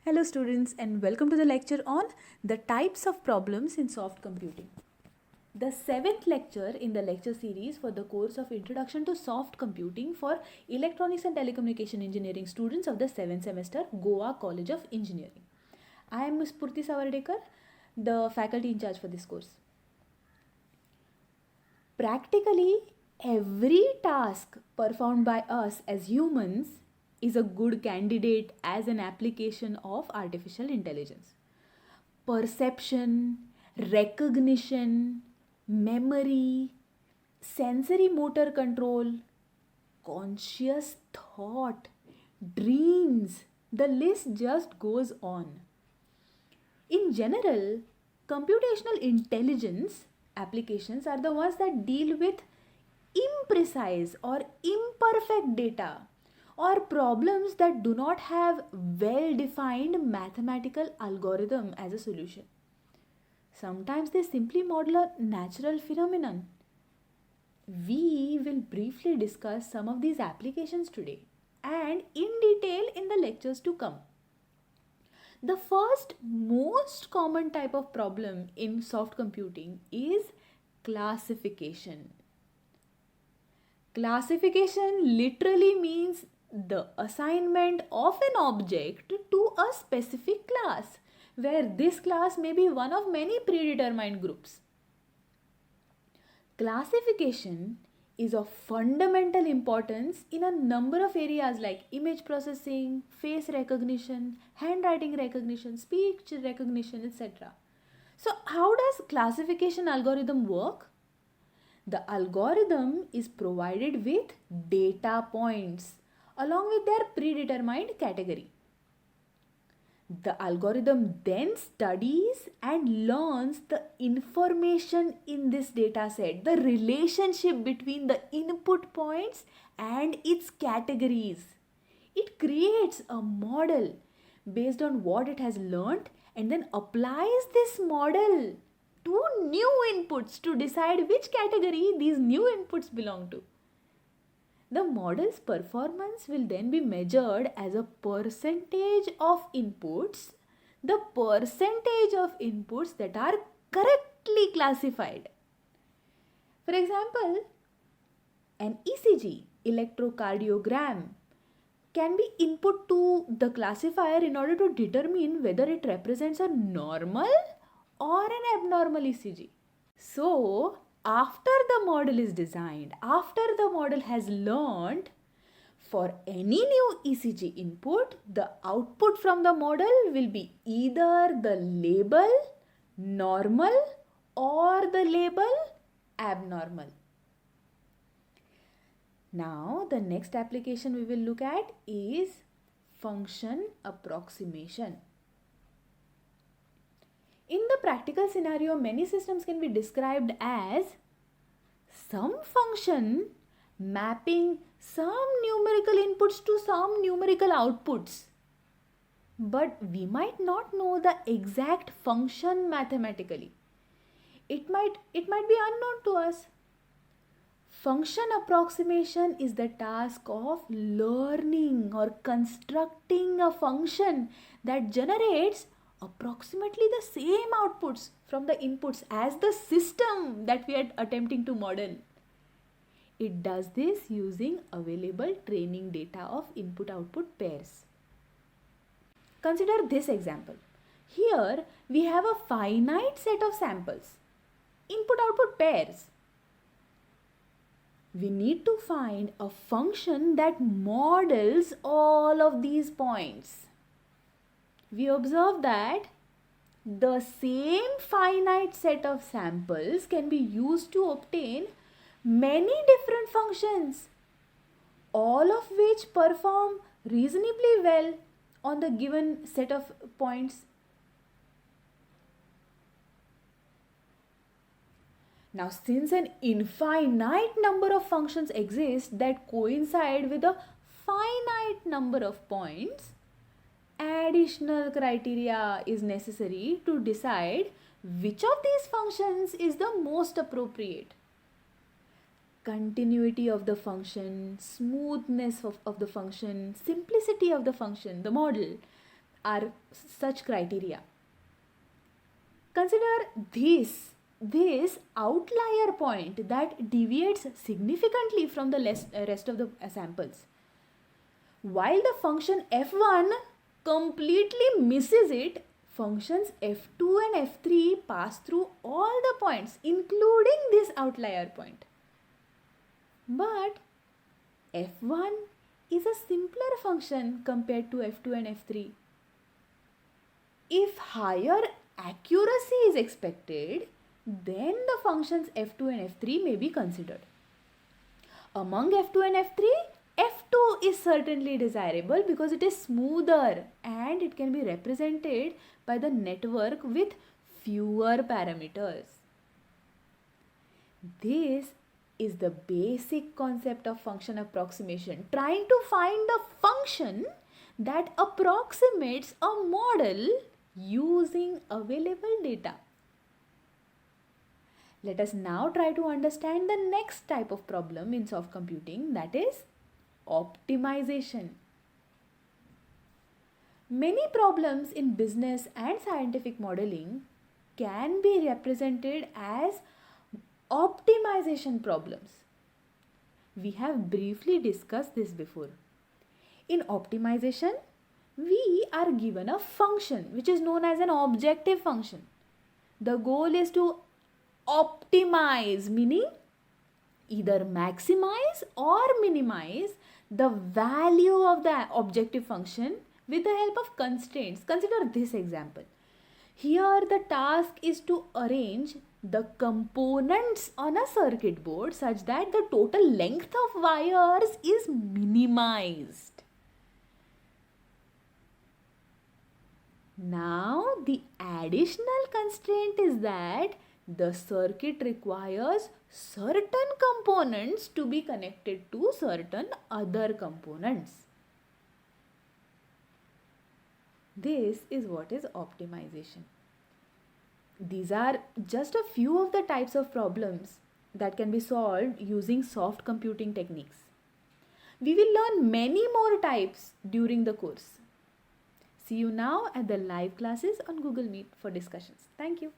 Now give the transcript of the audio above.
Hello students and welcome to the lecture on the types of problems in soft computing. The seventh lecture in the lecture series for the course of Introduction to Soft Computing for Electronics and Telecommunication Engineering students of the 7th semester, Goa College of Engineering. I am Ms. Purti Savardekar, the faculty in charge for this course. Practically every task performed by us as humans is a good candidate as an application of artificial intelligence. Perception, recognition, memory, sensory motor control, conscious thought, dreams, the list just goes on. In general, computational intelligence applications are the ones that deal with imprecise or imperfect data or problems that do not have well-defined mathematical algorithm as a solution. Sometimes they simply model a natural phenomenon. We will briefly discuss some of these applications today and in detail in the lectures to come. The first most common type of problem in soft computing is classification. Classification literally means the assignment of an object to a specific class, where this class may be one of many predetermined groups. Classification is of fundamental importance in a number of areas like image processing, face recognition, handwriting recognition, speech recognition, etc. So, how does classification algorithm work? The algorithm is provided with data points along with their predetermined category. The algorithm then studies and learns the information in this data set, the relationship between the input points and its categories. It creates a model based on what it has learned and then applies this model to new inputs to decide which category these new inputs belong to. The model's performance will then be measured as a percentage of inputs, the percentage of inputs that are correctly classified. For example, an ECG, electrocardiogram, can be input to the classifier in order to determine whether it represents a normal or an abnormal ECG. So, after the model is designed, after the model has learned, for any new ECG input, the output from the model will be either the label normal or the label abnormal. Now, the next application we will look at is function approximation. In the practical scenario, many systems can be described as some function mapping some numerical inputs to some numerical outputs. But we might not know the exact function mathematically. It might be unknown to us. Function approximation is the task of learning or constructing a function that generates approximately the same outputs from the inputs as the system that we are attempting to model. It does this using available training data of input-output pairs. Consider this example. Here we have a finite set of samples, input-output pairs. We need to find a function that models all of these points. We observe that the same finite set of samples can be used to obtain many different functions, all of which perform reasonably well on the given set of points. Now, since an infinite number of functions exist that coincide with a finite number of points, additional criteria is necessary to decide which of these functions is the most appropriate. Continuity of the function, smoothness of the function, simplicity of the function, the model, are such criteria. Consider this outlier point that deviates significantly from the rest of the samples. While the function f1 completely misses it, functions f2 and f3 pass through all the points, including this outlier point. But f1 is a simpler function compared to f2 and f3. If higher accuracy is expected, then the functions f2 and f3 may be considered. Among f2 and f3, f2 is certainly desirable because it is smoother and it can be represented by the network with fewer parameters. This is the basic concept of function approximation, trying to find the function that approximates a model using available data. Let us now try to understand the next type of problem in soft computing, that is optimization. Many problems in business and scientific modeling can be represented as optimization problems. We have briefly discussed this before. In optimization, we are given a function which is known as an objective function. The goal is to optimize, meaning either maximize or minimize the value of the objective function with the help of constraints. Consider this example. Here the task is to arrange the components on a circuit board such that the total length of wires is minimized. Now the additional constraint is that the circuit requires certain components to be connected to certain other components. This is what is optimization. These are just a few of the types of problems that can be solved using soft computing techniques. We will learn many more types during the course. See you now at the live classes on Google Meet for discussions. Thank you.